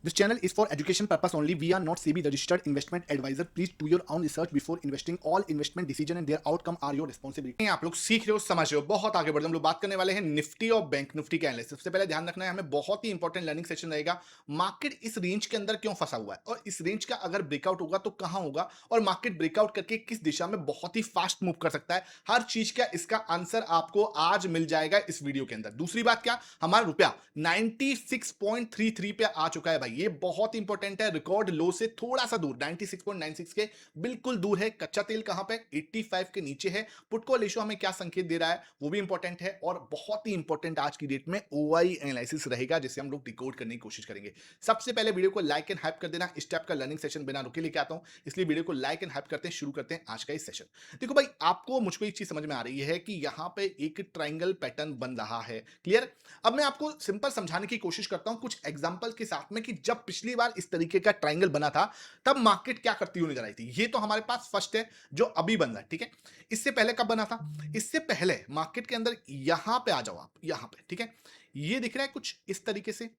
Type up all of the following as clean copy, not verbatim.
This channel is for education purpose only. We are not SEBI registered investment advisor. Please do your own research before investing. All investment decision and their outcome are your responsibility. आप लोग सीख रहे हो, समझ रहे हो, बहुत आगे बढ़ रहे हो। हम लोग बात करने वाले हैं निफ्टी और बैंक निफ्टी के एनालिसिस। सबसे पहले ध्यान रखना है, हमें बहुत ही इंपॉर्टेंट लर्निंग सेशन रहेगा। मार्केट इस रेंज के अंदर क्यों फंसा हुआ है और इस रेंज का अगर ब्रेकआउट होगा तो कहां होगा, और मार्केट ब्रेकआउट करके किस दिशा में बहुत ही फास्ट मूव कर सकता है। हर चीज का इसका आंसर आपको आज मिल जाएगा इस वीडियो के अंदर। दूसरी बात क्या, हमारा रुपया 96.33 पे आ चुका है भाई, ये बहुत इंपॉर्टेंट है। रिकॉर्ड लो से थोड़ा सा दूर 96.96 के बिल्कुल दूर है। कच्चा तेल कहां पे, 85 के नीचे है। पुट कॉल रेशियो हमें क्या संकेत दे रहा है वो भी इंपॉर्टेंट है, और बहुत ही इंपॉर्टेंट आज की डेट में ओआई एनालिसिस रहेगा जिसे हम लोग डिकोड करने की कोशिश करेंगे। सबसे पहले वीडियो को लाइक एंड हाइप कर देना। इस टाइप का लर्निंग सेशन बिना रुके लेके आता हूं, इसलिए वीडियो को लाइक एंड हाइप करते हैं। शुरू करते हैं आज का इस सेशन। देखो भाई, आपको मुझको एक चीज समझ में आ रही है कि यहां पे एक ट्रायंगल पैटर्न बन रहा है। क्लियर। अब मैं आपको सिंपल समझाने की कोशिश करता हूं कुछ एग्जांपल के साथ में कि जब पिछली बार इस तरीके का ट्रायंगल बना था तब मार्केट क्या करती हुई नजर आई थी। ये तो हमारे पास फर्स्ट है जो अभी बन रहा है, ठीक है। इससे पहले कब बना था, इससे पहले मार्केट के अंदर यहां पे आ जाओ आप, यहां पे, ठीक है। ये दिख रहा है कुछ इस तरीके से,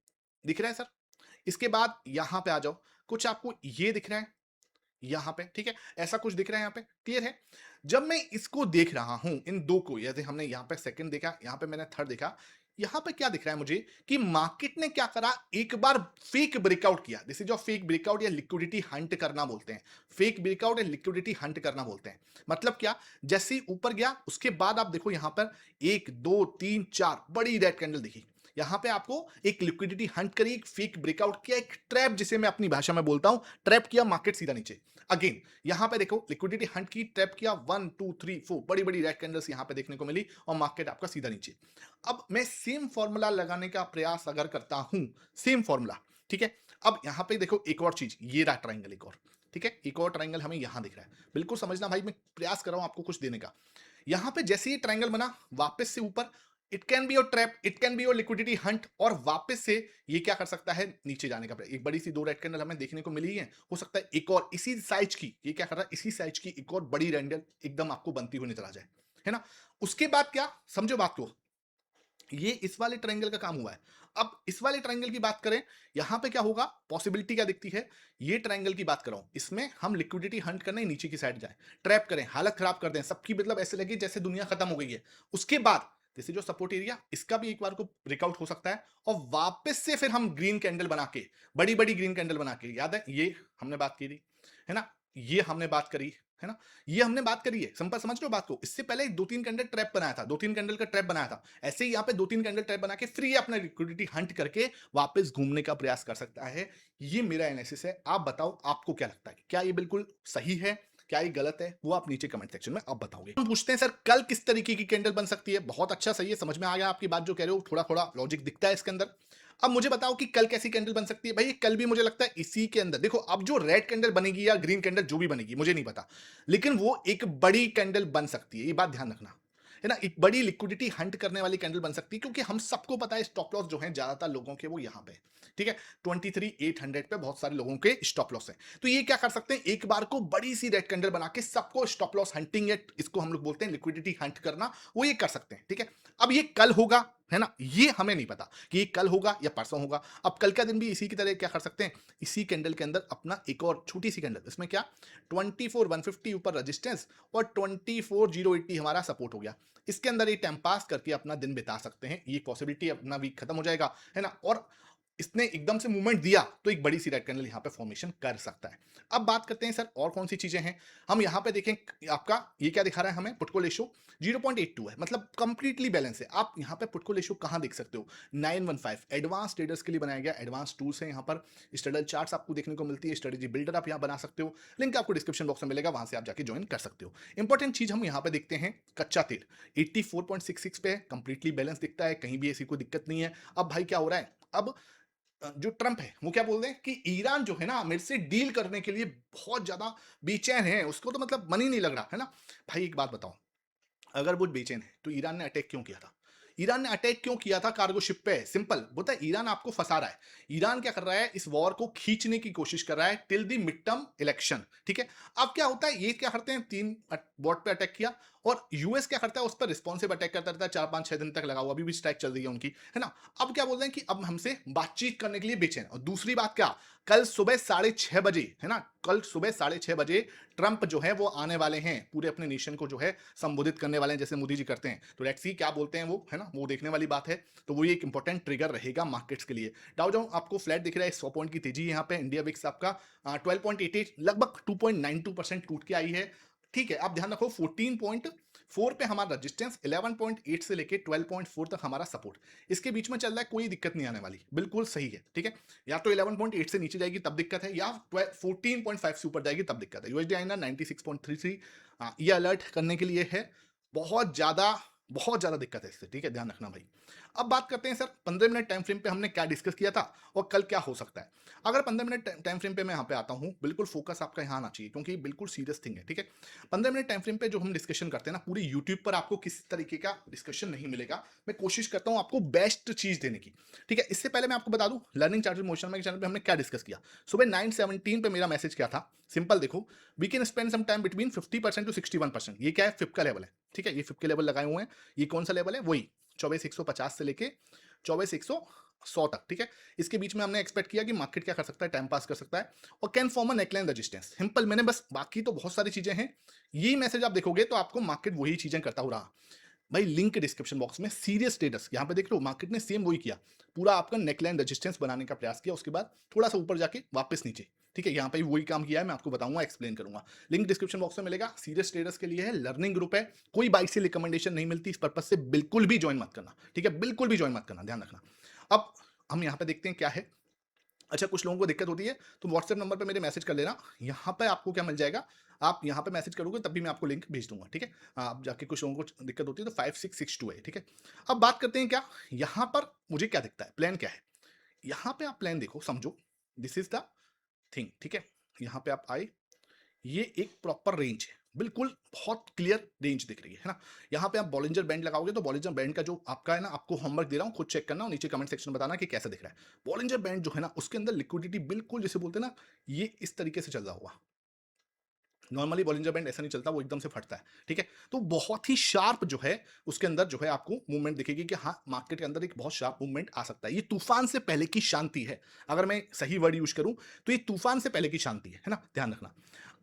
दिख रहा है सर। इसके बाद यहां पे आ जाओ, कुछ आपको ये दिख रहा है यहां पे, ठीक है। ऐसा कुछ दिख रहा है यहां पे, क्लियर है। जब मैं इसको देख रहा हूं, इन दो को, जैसे हमने यहां पे सेकंड देखा, यहां पे मैंने थर्ड देखा, यहां पे क्या दिख रहा है मुझे कि मार्केट ने क्या करा, एक बार फेक ब्रेकआउट किया। दिस इज जो फेक ब्रेकआउट या लिक्विडिटी हंट करना बोलते हैं। फेक ब्रेकआउट या लिक्विडिटी हंट करना बोलते हैं। मतलब क्या, जैसे ही ऊपर गया उसके बाद आप देखो यहां पर 1 2 3 4 बड़ी रेड कैंडल दिखी। यहां पे आपको एक लिक्विडिटी हंट करी, एक फेक ब्रेकआउट किया, एक ट्रैप जिसे मैं अपनी भाषा में बोलता हूं, ट्रैप किया, मार्केट सीधा नीचे। अगेन यहां पे देखो लिक्विडिटी हंट की, ट्रैप किया, 1 2 3 4 बड़ी बड़ी रेड कैंडल्स यहां पे देखने को मिली और मार्केट आपका सीधा नीचे। अब मैं सेम फॉर्मूला लगाने का प्रयास अगर करता हूं, सेम फॉर्मूला, ठीक है। अब यहां पे देखो एक और चीज, ये रहा ट्रायंगल एक और, ठीक है। एक और ट्रायंगल हमें यहां दिख रहा है, बिल्कुल समझना भाई, मैं प्रयास कर रहा हूं आपको कुछ देने का। यहां पे जैसे ही ट्रायंगल बना, वापस से ऊपर, it can be your trap, it can be your liquidity Hunt, और वापस से ये क्या कर सकता है, नीचे जाने का प्रयास। एक बड़ी सी दो रेड कैंडल हमें देखने को मिली है, हो सकता है एक और इसी साइज की, ये क्या कर रहा है, इसी साइज की एक और बड़ी कैंडल एकदम आपको बनती हुई नजर आ जाए, है ना। उसके बाद क्या, समझो बात को, ये इस वाले ट्रायंगल का काम हुआ है। अब इस वाले ट्रायंगल की बात करें, यहां पे क्या होगा, पॉसिबिलिटी क्या दिखती है, ये ट्रायंगल की बात कर रहा हूं, इसमें हम लिक्विडिटी हंट करने नीचे की साइड जाए, ट्रैप करें, हालत खराब कर दें सबकी, मतलब ऐसे लगे जैसे दुनिया खत्म हो गई है। उसके बाद जैसे जो सपोर्ट एरिया, इसका भी एक बार को ब्रेकआउट हो सकता है, और वापस से फिर हम ग्रीन कैंडल बना के, बड़ी बड़ी ग्रीन कैंडल बना के, याद है ये हमने बात की थी, है ना। ये हमने बात करी, है ना। ये हमने बात करी है, सिंपल समझ लो बात को। इससे पहले दो तीन कैंडल ट्रैप बनाया था, दो तीन कैंडल का ट्रैप बनाया था। ऐसे ही यहाँ पे दो तीन कैंडल ट्रैप बना के फ्री अपना लिक्विडिटी हंट करके वापस घूमने का प्रयास कर सकता है। ये मेरा एनालिसिस है। आप बताओ आपको क्या लगता है, क्या ये बिल्कुल सही है, क्या ये गलत है, वो आप नीचे कमेंट सेक्शन में आप बताओगे। हम पूछते हैं सर कल किस तरीके की कैंडल बन सकती है। बहुत अच्छा, सही है, समझ में आ गया आपकी बात जो कह रहे हो, थोड़ा थोड़ा लॉजिक दिखता है इसके अंदर। अब मुझे बताओ कि कल कैसी कैंडल बन सकती है। भाई कल भी मुझे लगता है इसी के अंदर देखो, अब जो रेड कैंडल बनेगी या ग्रीन कैंडल जो भी बनेगी मुझे नहीं पता, लेकिन वो एक बड़ी कैंडल बन सकती है, ये बात ध्यान रखना, है ना। एक बड़ी लिक्विडिटी हंट करने वाली कैंडल बन सकती है, क्योंकि हम सबको पता है स्टॉप लॉस जो है ज्यादातर लोगों के वो यहां पे, ठीक है, 23,800 पे बहुत सारे लोगों के स्टॉप लॉस है। तो ये क्या कर सकते हैं, एक बार को बड़ी सी रेड कैंडल बना के सबको स्टॉप लॉस हंटिंग है, इसको हम लोग बोलते हैं लिक्विडिटी हंट करना, वो ये कर सकते हैं, ठीक है। अब ये कल होगा, है ना, ये हमें नहीं पता कि ये कल होगा या परसों होगा। अब कल का दिन भी इसी की तरह क्या कर सकते हैं, इसी कैंडल के अंदर अपना एक और छोटी सी कैंडल, इसमें क्या 24,150 ऊपर रेजिस्टेंस और 24,080 हमारा सपोर्ट हो गया, इसके अंदर ये टाइम पास करके अपना दिन बिता सकते हैं। ये पॉसिबिलिटी, अपना वीक खत्म हो जाएगा, है ना, और इसने एकदम से मूवमेंट दिया तो एक बड़ी सी रेड कैंडल यहां पे फॉर्मेशन कर सकता है। अब बात करते हैं सर और कौन सी चीजें हैं। हम यहां पे देखें, आपका ये क्या दिखा रहा है हमें, पुट रेशियो 0.82 है, मतलब कंप्लीटली बैलेंस है। आप यहां पे पुट रेशियो कहां देख सकते हो, 915 एडवांस ट्रेडर्स के लिए बनाया गया एडवांस टूल्स है। यहां पर स्ट्रेटल चार्ट्स आपको देखने को मिलती है, स्ट्रेटेजी बिल्डर आप यहां बना सकते हो, लिंक आपको डिस्क्रिप्शन बॉक्स में मिलेगा, वहां से आप जाके ज्वाइन कर सकते हो। इंपॉर्टेंट चीज हम यहां पे देखते हैं, कच्चा तेल 84.66 पे है, कंप्लीटली बैलेंस दिखता है, कहीं भी ऐसी कोई दिक्कत नहीं है। अब भाई क्या हो रहा है, अब जो ट्रंप है वो क्या बोल रहे हैं कि ईरान जो है ना मेरे से डील करने के लिए बहुत ज्यादा बेचैन है, उसको तो मतलब मन ही नहीं लग रहा, है ना। भाई एक बात बताओ, अगर वो बेचैन है तो ईरान ने अटैक क्यों किया था। ईरान ने अटैक क्यों किया था कार्गो शिप पे? सिंपल, बोलता है ईरान आपको फंसा रहा है। ईरान क्या कर रहा है, इस वॉर को खींचने की कोशिश कर रहा है till the mid term election, ठीक है? अब क्या होता है, ये क्या करते हैं, 3 बॉट पे अटैक किया और यूएस क्या करता है, उस पर रिस्पॉन्सिव अटैक करता रहता है, 4-5-6 दिन तक लगा हुआ, अभी भी स्ट्राइक चल रही है उनकी, है ना? अब क्या बोल रहे हैं कि अब हमसे बातचीत करने के लिए बेचैन। और दूसरी बात क्या, कल सुबह 6:30 बजे, है ना? कल सुबह 6:30 बजे ट्रंप जो है वो आने वाले हैं, पूरे अपने नेशन को जो है संबोधित करने वाले हैं, जैसे मोदी जी करते हैं। तो लेट्स सी क्या बोलते हैं वो, है ना? वो देखने वाली बात है। तो वो ये एक इंपॉर्टेंट ट्रिगर रहेगा मार्केट्स के लिए। डाउ जोन्स आपको फ्लैट दिख रहा है, 100 पॉइंट की तेजी यहाँ पे। इंडिया विक्स आपका 12.88, लगभग 2.92% टूट के आई है। ठीक है, आप ध्यान रखो 14.4 पे हमारा रेजिस्टेंस, 11.8 से लेके 12.4 तक हमारा सपोर्ट, इसके बीच में चल रहा है, कोई दिक्कत नहीं आने वाली, बिल्कुल सही है, ठीक है? या तो 11.8 से नीचे जाएगी तब दिक्कत है, या 14.5 से ऊपर जाएगी तब दिक्कत है। यूएसडी आईएनआर 96.33, ये अलर्ट करने के लिए है। बहुत ज्यादा दिक्कत है इससे, ठीक है, ध्यान रखना भाई। अब बात करते हैं सर 15 मिनट टाइम फ्रेम पे हमने क्या डिस्कस किया था और कल क्या हो सकता है। अगर 15 मिनट टाइम फ्रेम पे मैं यहाँ पे आता हूँ, बिल्कुल फोकस आपका यहाँ आना चाहिए, क्योंकि बिल्कुल सीरियस थिंग है, ठीक है? 15 मिनट टाइम फ्रेम पे जो हम डिस्कशन करते हैं ना, पूरी यूट्यूब पर आपको किसी तरीके का डिस्कशन नहीं मिलेगा। मैं कोशिश करता हूँ आपको बेस्ट चीज देने की, ठीक है? इससे पहले मैं आपको बता दूं, लर्निंग चार्टर्ड मोशन में चैनल पे हमने क्या डिस्कस किया। सुबह 9:17 पे मेरा मैसेज क्या था, सिंपल देखो, we can spend some time between 50% to 61%। ये क्या है, फिप का लेवल है, ठीक है? ये फिप के लेवल लगाए हुए हैं। ये कौन सा लेवल है, वही 24,150 से लेके 24,100 तक, ठीक है? इसके बीच में हमने एक्सपेक्ट किया कि मार्केट क्या कर सकता है, टाइम पास कर सकता है और can form a neckline resistance. Simple, मैंने बस, बाकी तो बहुत सारी चीजें हैं, यही मैसेज आप देखोगे तो आपको मार्केट वही चीजें करता हो रहा। भाई लिंक डिस्क्रिप्शन बॉक्स में, सीरियस स्टेटस यहाँ पे देख लो, मार्केट ने सेम वही किया, पूरा आपका नेकलाइन रेजिस्टेंस बनाने का प्रयास किया, उसके बाद थोड़ा सा ऊपर जाके वापस नीचे, ठीक है? यहाँ पे भी वही काम किया है, मैं आपको बताऊंगा, एक्सप्लेन करूंगा। लिंक डिस्क्रिप्शन बॉक्स में मिलेगा, सीरियस स्टेटस के लिए है, लर्निंग ग्रुप है, कोई बाइक से रिकमेंडेशन नहीं मिलती, इस पर्पज से बिल्कुल भी ज्वाइन मत करना, ठीक है? बिल्कुल भी ज्वाइन मत करना, ध्यान रखना। अब हम यहाँ पे देखते हैं क्या है। अच्छा, कुछ लोगों को दिक्कत होती है तो व्हाट्सएप नंबर पे मेरे मैसेज कर लेना, यहाँ पे आपको क्या मिल जाएगा, आप यहाँ पे मैसेज करोगे तब भी मैं आपको लिंक भेज दूंगा, ठीक है? आप जाके, कुछ लोगों को दिक्कत होती है तो 5662 है, ठीक है? अब बात करते हैं क्या, यहाँ पर मुझे क्या दिखता है, प्लान क्या है। यहाँ पे आप प्लान देखो, समझो, दिस इज द थिंग, ठीक है? यहाँ पे आप आए, ये एक प्रॉपर रेंज है, बिल्कुल बहुत क्लियर रेंज दिख रही है ना? यहाँ पे आप बॉलिंजर बैंड लगाओगे तो बॉलिंजर बैंड का जो आपका है ना, आपको होमवर्क दे रहा हूँ, खुद चेक करना और नीचे कमेंट सेक्शन में बताना कि कैसा दिख रहा है। बॉलिंजर बैंड जो है ना, उसके अंदर लिक्विडिटी बिल्कुल, जैसे बोलते हैं ना, ये इस तरीके से चल रहा होगा। नॉर्मली बॉलिंजर बैंड ऐसा नहीं चलता, वो एकदम से फटता है, ठीक है? तो बहुत ही शार्प जो है, उसके अंदर जो है आपको मूवमेंट दिखेगी कि हाँ, मार्केट के अंदर एक बहुत शार्प मूवमेंट आ सकता है। ये तूफान से पहले की शांति है, अगर मैं सही वर्ड यूज करूं तो ये तूफान से पहले की शांति है ना? ध्यान रखना।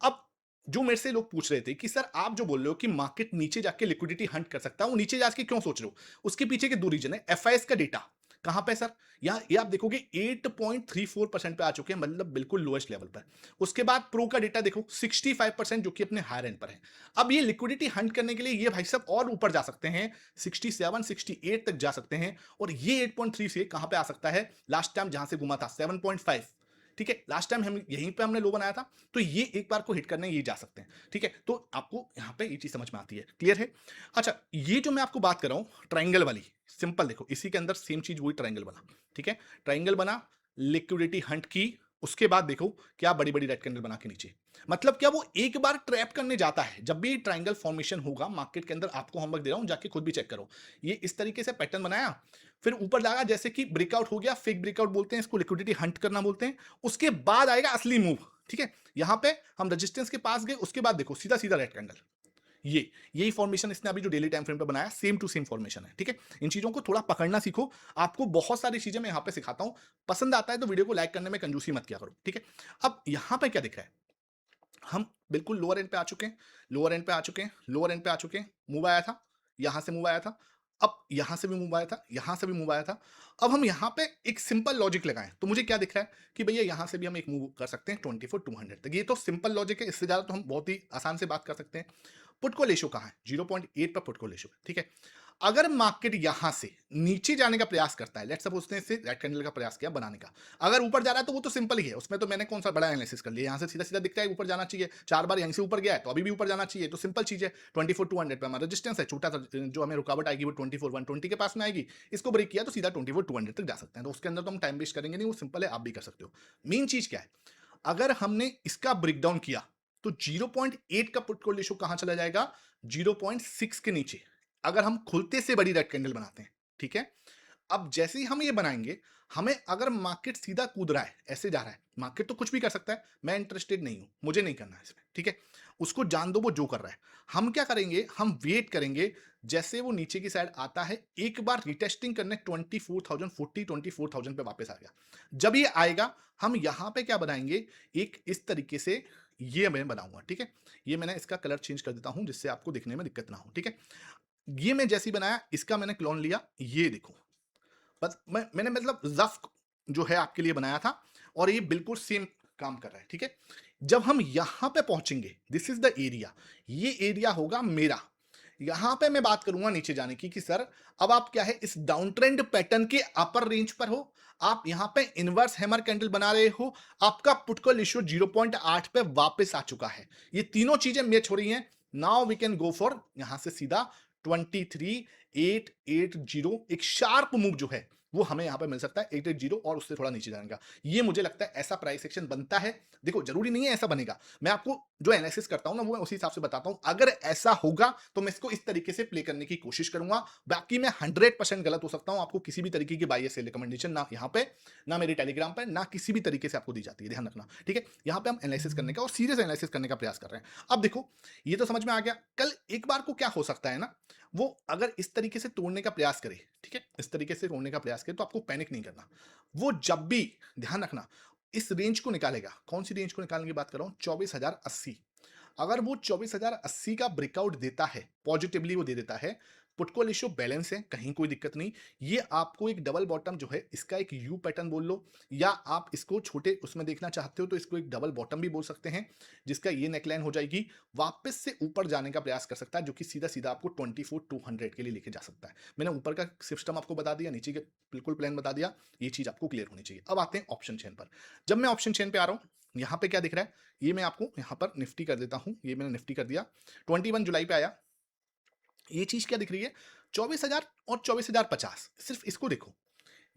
अब जो मेरे से लोग पूछ रहे थे कि सर आप जो बोल रहे हो कि मार्केट नीचे जाके लिक्विडिटी हंट कर सकता है, वो नीचे जाके क्यों सोच रहे हो, उसके पीछे के दो रीजन है। एफआईएस का डेटा कहां पे सर, यहाँ ये आप देखोगे 8.34% पे आ चुके हैं, मतलब बिल्कुल लोएस्ट लेवल पर। उसके बाद प्रो का डेटा देखो 65%, जो कि अपने हायर एंड पर है। अब ये लिक्विडिटी हंट करने के लिए ये भाई साहब और ऊपर जा सकते हैं, 67 68 तक जा सकते हैं, और ये 8.3 से कहां पे आ सकता है, लास्ट टाइम जहां से घुमा था 7.5, ठीक है? लास्ट टाइम हम यहीं पे हमने लो बनाया था, तो ये एक बार को हिट करने ये जा सकते हैं, ठीक है? तो आपको यहाँ पे ये चीज समझ में आती है, क्लियर है? अच्छा, ये जो मैं आपको बात कर रहा हूँ ट्राइंगल वाली, सिंपल देखो, इसी के अंदर सेम चीज, वही ट्राइंगल बना, ठीक है? ट्राइंगल बना, लिक्विडिटी हंट की, उसके बाद देखो क्या बड़ी बड़ी रेड कैंडल बना के नीचे, मतलब क्या वो एक बार ट्रैप करने जाता है। जब भी ट्राइंगल फॉर्मेशन होगा मार्केट के अंदर, आपको होमवर्क दे रहा हूं, जाके खुद भी चेक करो, ये इस तरीके से पैटर्न बनाया, फिर ऊपर जाएगा, जैसे कि ब्रेकआउट हो गया, फेक ब्रेकआउट बोलते हैं इसको, लिक्विडिटी हंट करना बोलते हैं। उसके बाद आएगा असली मूव, ठीक है? यहां पे हम रेजिस्टेंस के पास गए, उसके बाद देखो सीधा सीधा रेड कैंडल, ये यही फॉर्मेशन इसने अभी जो डेली टाइम फ्रेम पे बनाया, सेम टू सेम फॉर्मेशन है, ठीक है? इन चीजों को थोड़ा पकड़ना सीखो, आपको बहुत सारी चीजें मैं यहां पे सिखाता हूं। पसंद आता है तो वीडियो को लाइक करने में कंजूसी मत किया करो, ठीक है? अब यहां पे क्या दिख रहा है, हम बिल्कुल लोअर एंड पे आ चुके हैं, लोअर एंड पे आ चुके हैं, लोअर एंड पे आ चुके हैं, मूव आया था, यहां से मूव आया था, अब यहां से भी मूव आया था, यहां से भी मूव आया था। अब हम यहां पे एक सिंपल लॉजिक लगाएं तो मुझे क्या दिख रहा है कि भैया यहां से भी हम एक मूव कर सकते हैं 24,200 तक। ये तो सिंपल लॉजिक है, इससे ज्यादा तो हम बहुत ही आसान से बात कर सकते हैं। पुट को लेशो कहां है, 0.8 पर पुट को लेशो, ठीक है? अगर मार्केट यहां से नीचे जाने का प्रयास करता है, लेट्स सपोज ने इससे रेड कैंडल का प्रयास किया बनाने का, अगर ऊपर जा रहा है तो वो तो सिंपल ही है, उसमें तो मैंने कौन सा बड़ा एनालिसिस कर लिया, यहां से सीधा सीधा दिखता है ऊपर जाना चाहिए, 4 बार यहीं से ऊपर गया है तो अभी भी ऊपर जाना चाहिए, तो सिंपल चीज है। 24,200 पे हमारा रेजिस्टेंस है, छोटा सा जो हमें रुकावट आएगी वो 24,120 के पास में आएगी, इसको ब्रेक किया तो सीधा 24,200 तक जा सकते हैं, तो उसके अंदर तो हम टाइम वेस्ट करेंगे नहीं, वो सिंपल है, आप भी कर सकते हो। मेन चीज क्या है, अगर हमने इसका ब्रेकडाउन किया तो 0.8 का पुट कॉल रेशियो कहां चला जाएगा, 0.6 के नीचे, अगर हम खुलते से बड़ी रेड कैंडल बनाते हैं, ठीक है। अब जैसे ही हम ये बनाएंगे, हमें अगर मार्केट सीधा कूद रहा है, ऐसे जा रहा है, मार्केट तो कुछ भी कर सकता है, मैं इंटरेस्टेड नहीं हूं, मुझे नहीं करना है इसमें, ठीक है। उसको जान दो, वो जो कर रहा है। हम क्या करेंगे, हम वेट करेंगे, जैसे वो नीचे की साइड आता है, एक बार रिटेस्टिंग करने 24,040 24,000 पे वापस आ गया। जब ये आएगा, हम यहां पे क्या बनाएंगे, एक इस तरीके से ये मैं बनाऊंगा, ठीक है। ये मैंने इसका कलर चेंज कर देता हूं, जिससे आपको दिखने में दिक्कत ना हो, ठीक है। ये मैं जैसे ही बनाया, इसका मैंने क्लोन लिया, ये देखो, बस मैंने मतलब रफ जो है आपके लिए बनाया था, और ये बिल्कुल सेम काम कर रहा है, ठीक है। जब हम यहां पे पहुंचेंगे, दिस इज द एरिया, ये एरिया होगा मेरा। यहां पे मैं बात करूंगा नीचे जाने की, कि सर अब आप क्या है, इस डाउन ट्रेंड पैटर्न के अपर रेंज पर हो, आप यहां पे इनवर्स हैमर कैंडल बना रहे हो, आपका पुट कॉल रेशियो 0.8 पे वापस आ चुका है, ये तीनों चीजें मैच हो रही हैं। Now we can go for, यहां से सीधा 23,880, एक शार्प मूव जो है वो हमें यहां पे मिल सकता है 880, और उससे थोड़ा नीचे जाने का। ये मुझे लगता है ऐसा प्राइस सेक्शन बनता है। देखो जरूरी नहीं है ऐसा बनेगा, मैं आपको जो एनालिसिस करता हूं ना, वो मैं उसी हिसाब से बताता हूं। अगर ऐसा होगा तो मैं इसको इस तरीके से प्ले करने की कोशिश करूंगा, बाकी मैं 100% गलत हो सकता हूं। आपको किसी भी तरीके की बाई सेल रिकमेंडेशन ना यहाँ पे, ना मेरे टेलीग्राम पे, ना किसी भी तरीके से आपको दी जाती है, ध्यान रखना, ठीक है। यहाँ पे हम एनालिसिस करने का और सीरियस एनालिसिस करने का प्रयास कर रहे हैं। अब देखो, ये तो समझ में आ गया। कल एक बार को क्या हो सकता है ना, वो अगर इस तरीके से तोड़ने का प्रयास करे, ठीक है, इस तरीके से तोड़ने का प्रयास करे, तो आपको पैनिक नहीं करना। वो जब भी, ध्यान रखना, इस रेंज को निकालेगा, कौन सी रेंज को निकालने की बात कर रहा हूं, 24,080। अगर वो 24,080 का ब्रेकआउट देता है, पॉजिटिवली वो दे देता है, पुट कॉल रेशियो बैलेंस है, कहीं कोई दिक्कत नहीं। ये आपको एक डबल बॉटम जो है, इसका एक यू पैटर्न बोल लो, या आप इसको छोटे उसमें देखना चाहते हो तो इसको एक डबल बॉटम भी बोल सकते हैं, जिसका ये नेकलाइन हो जाएगी, वापस से ऊपर जाने का प्रयास कर सकता है, जो कि सीधा सीधा आपको 24,200 के लिए लेके जा सकता है। मैंने ऊपर का सिस्टम आपको बता दिया, नीचे के बिल्कुल प्लान बता दिया, ये चीज आपको क्लियर होनी चाहिए। अब आते हैं ऑप्शन चेन पर। जब मैं ऑप्शन चेन पे आ रहा हूं, यहाँ पे क्या दिख रहा है, ये मैं आपको यहाँ पर निफ्टी कर देता हूँ, ये मैंने निफ्टी कर दिया, 21 जुलाई पे आया। ये चीज क्या दिख रही है, 24,000 और 24,050, सिर्फ इसको देखो,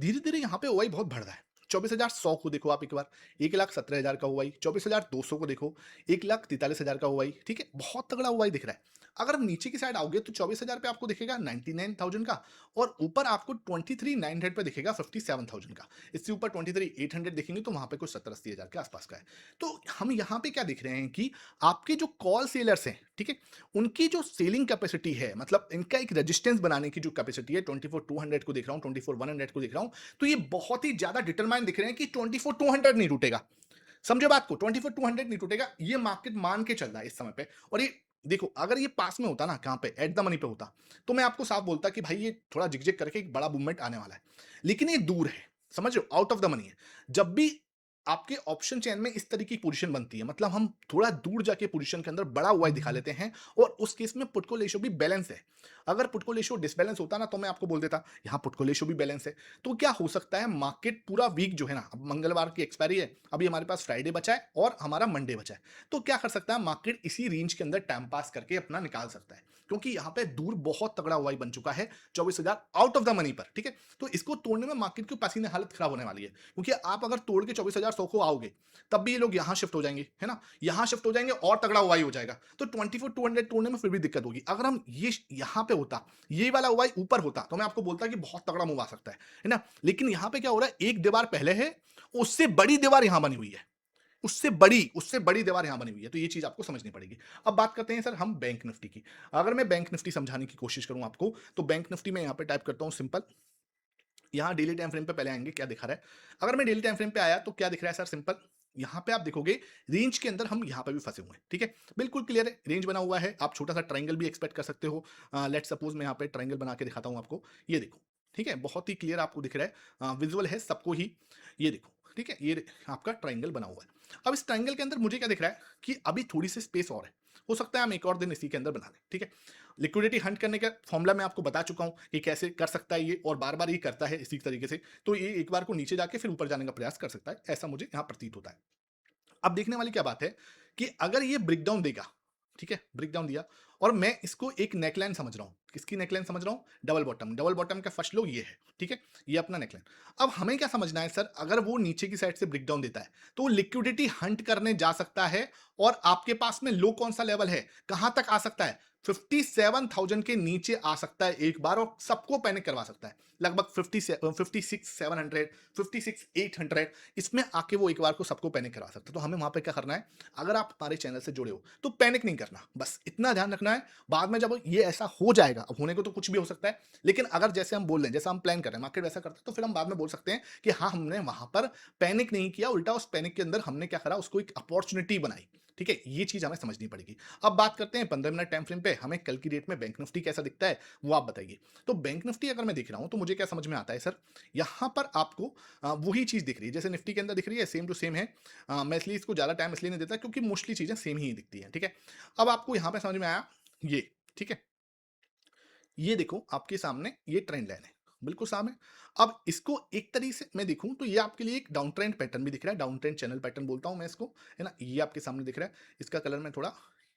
धीरे धीरे यहाँ पे ओवाई बहुत बढ़ रहा है। 24,100 को देखो आप एक बार, 1,17,000 का ओवाई, 24,200 को देखो, 1,43,000 का ओवाई, ठीक है, बहुत तगड़ा ओवाई दिख रहा है। अगर हम नीचे की साइड आओगे तो 24,000 पे आपको दिखेगा 99,000 का, और ऊपर आपको 23,900 पे दिखेगा 57,000 का। इससे ऊपर 23,800 देखेंगे तो वहां पे कुछ 70-80,000 के आसपास का है। तो हम यहाँ पे क्या दिख रहे हैं कि आपके जो कॉल सेलर्स हैं, ठीक है, उनकी जो सेलिंग कैपेसिटी है, मतलब इनका एक रेजिस्टेंस बनाने की जो कैपेसिटी है, 24,200 को देख रहा हूँ, 24,100 को देख रहा हूँ, तो ये बहुत ही ज्यादा डिटरमाइन दिख रहे हैं कि 24,200 नहीं टूटेगा। समझो बात को, 24,200 नहीं टूटेगा, ये मार्केट मान के चल रहा है इस समय पे। और ये देखो, अगर ये पास में होता ना, कहां पे, एट द मनी पे होता, तो मैं आपको साफ बोलता कि भाई ये थोड़ा जिगजिग करके एक बड़ा मूवमेंट आने वाला है, लेकिन ये दूर है, समझ रहे हो, आउट ऑफ द मनी है। जब भी आपके ऑप्शन चेन में इस तरीके की पोजीशन बनती है, मतलब हम थोड़ा दूर जाके पोजीशन के अंदर बड़ा हुआ दिखा लेते हैं, और उस केस में पुट कॉल रेशियो भी बैलेंस है। अगर पुट कॉल रेशियो डिसबैलेंस होता ना, तो मैं आपको बोल देता यहाँ पुट कॉल रेशियो भी बैलेंस है। तो क्या हो सकता है, मार्केट पूरा वीक जो है ना, अब मंगलवार की एक्सपायरी है, अभी हमारे पास फ्राइडे बचा है और हमारा मंडे बचा है, तो क्या कर सकता है मार्केट, इसी रेंज के अंदर टाइम पास करके अपना निकाल सकता है, क्योंकि यहाँ पे दूर बहुत तगड़ा हुआ बन चुका है, 24,000 आउट ऑफ द मनी पर, ठीक है। तो इसको तोड़ने में मार्केट की पसीने हालत खराब होने वाली है, क्योंकि आप अगर तोड़ के 24,100 को आओगे, तब भी ये लोग यहां शिफ्ट हो जाएंगे, है ना, यहां शिफ्ट हो जाएंगे और तगड़ा हुआ हो जाएगा, तो 24,200 तोड़ने में फिर भी दिक्कत होगी। अगर हम ये यहां पे होता, ये वाला हुआ ऊपर होता, तो मैं आपको बोलता कि बहुत तगड़ा मूव आ सकता है ना। लेकिन यहां पे क्या हो रहा है, एक दीवार पहले है, उससे बड़ी दीवार यहां बनी हुई है, उससे बड़ी दीवार यहां बनी हुई है, तो ये चीज आपको समझनी पड़ेगी। अब बात करते हैं सर हम बैंक निफ्टी की। अगर मैं बैंक निफ्टी समझाने की कोशिश करूं आपको, तो बैंक निफ्टी में यहां पे टाइप करता हूं सिंपल, यहाँ डेली टाइम फ्रेम पे पहले आएंगे, क्या दिखा रहा है। अगर मैं डेली टाइम फ्रेम पे आया तो क्या दिख रहा है सर, सिंपल, यहाँ पे आप देखोगे रेंज के अंदर हम यहाँ पे भी फंसे हुए हैं, ठीक है, बिल्कुल क्लियर है, रेंज बना हुआ है, आप छोटा सा ट्रायंगल भी एक्सपेक्ट कर सकते हो। लेट सपोज मैं यहाँ पे ट्रायंगल बना के दिखाता हूँ आपको, ये देखो, ठीक है, बहुत ही क्लियर आपको दिख रहा है, विजुअल है सबको ही, ये देखो, ठीक है, ये आपका ट्रायंगल बना हुआ है। अब इस ट्रायंगल के अंदर मुझे क्या दिख रहा है कि अभी थोड़ी सी स्पेस और है, हो सकता है हम एक और दिन इसी के अंदर बना लें, ठीक है। लिक्विडिटी हंट करने का फॉर्मूला मैं आपको बता चुका हूं कि कैसे कर सकता है ये, और बार बार ये करता है इसी तरीके से, तो ये एक बार को नीचे जाके फिर ऊपर जाने का प्रयास कर सकता है, ऐसा मुझे यहां प्रतीत होता है। अब देखने वाली क्या बात है कि अगर ये ब्रेकडाउन देगा, ठीक है, ब्रेकडाउन दिया, और मैं इसको एक नेकलाइन समझ रहा हूं, किसकी नेकलाइन समझ रहा हूं, डबल बॉटम, डबल बॉटम का फर्स्ट लो ये है, ठीक है, ये अपना नेकलाइन। अब हमें क्या समझना है सर, अगर वो नीचे की साइड से ब्रेकडाउन देता है, तो वो लिक्विडिटी हंट करने जा सकता है, और आपके पास में लो कौन सा लेवल है, कहां तक आ सकता है, 57,000 के नीचे आ सकता है एक बार और सबको पैनिक करवा सकता है। लगभग 56,700, 56,800 इसमें आके वो एक बार को सबको पैनिक करवा सकता है। तो हमें वहाँ पे क्या करना है, अगर आप हमारे चैनल से जुड़े हो, तो पैनिक नहीं करना। बस इतना ध्यान रखना है, बाद में जब ये ऐसा हो जाएगा, अब होने को तो कुछ भी हो सकता है, लेकिन अगर जैसे हम बोल रहे हैं, जैसा हम प्लान कर रहे हैं, मार्केट वैसा करता है, तो फिर हम बाद में बोल सकते हैं कि हाँ, हमने वहाँ पर पैनिक नहीं किया, उल्टा उस पैनिक के अंदर हमने क्या करा, उसको एक अपॉर्च्युनिटी बनाई। ठीक है? ये चीज़ हमें समझनी पड़ेगी। अब बात करते हैं 15 मिनट टाइम फ्रेम पे, हमें कल की डेट में बैंक निफ्टी कैसा दिखता है, वो आप बताइए। तो बैंक निफ्टी अगर मैं देख रहा हूँ, तो मुझे क्या समझ में आता है सर, यहाँ पर आपको वही चीज़ दिख रही है, जैसे निफ्टी के अंदर दिख रही है, सेम टू सेम है। मैं इसलिए इसको ज़्यादा टाइम इसलिए नहीं देता, क्योंकि मोस्टली चीज़ें सेम ही दिखती हैं, ठीक है? अब आपको यहाँ पे समझ में आया ये, ठीक है? ये देखो आपके सामने ये ट्रेंड लाइन है, बिल्कुल सामने। अब इसको एक तरीके से मैं देखूं तो ये आपके लिए एक डाउन ट्रेंड पैटर्न भी दिख रहा है, डाउन ट्रेंड चैनल पैटर्न बोलता हूं मैं इसको, है ना? ये आपके सामने दिख रहा है, इसका कलर मैं थोड़ा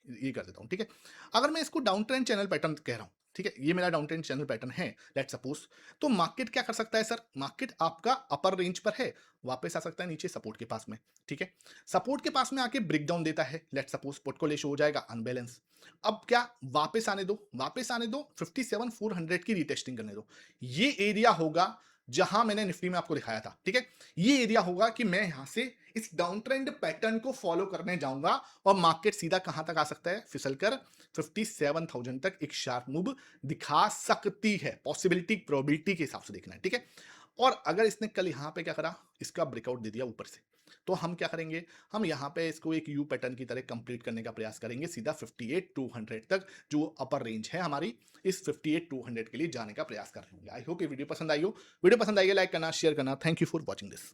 ये कर देता हूं, ठीक है? अगर मैं इसको डाउन ट्रेंड चैनल पैटर्न कह रहा हूं, ठीक है, ये मेरा डाउन ट्रेंड चैनल पैटर्न है, लेट सपोज, तो मार्केट क्या कर सकता है सर, मार्केट आपका अपर रेंज पर है, वापस आ सकता है नीचे सपोर्ट के पास में, ठीक है? सपोर्ट के पास में आके ब्रेक डाउन देता है, लेट सपोज पोर्टफोलियो शो हो जाएगा अनबैलेंस। अब क्या, वापस आने दो, वापस आने दो, 57,400 की रीटेस्टिंग करने दो। ये एरिया होगा जहां मैंने निफ्टी में आपको दिखाया था, ठीक है? ये एरिया होगा कि मैं यहां से इस डाउन ट्रेंड पैटर्न को फॉलो करने जाऊंगा और मार्केट सीधा कहां तक आ सकता है, फिसलकर 57,000 तक एक शार्प मूव दिखा सकती है। पॉसिबिलिटी प्रोबेबिलिटी के हिसाब से देखना है, ठीक है? और अगर इसने कल यहां पे क्या करा, इसका ब्रेकआउट दे दिया ऊपर से, तो हम क्या करेंगे, हम यहाँ पे इसको एक यू पैटर्न की तरह कंप्लीट करने का प्रयास करेंगे, सीधा 58,200 तक जो अपर रेंज है हमारी, इस 58,200 के लिए जाने का प्रयास कर रहे होंगे। आई होप ये वीडियो पसंद आई हो। वीडियो पसंद आई है लाइक करना, शेयर करना। Thank you for watching this.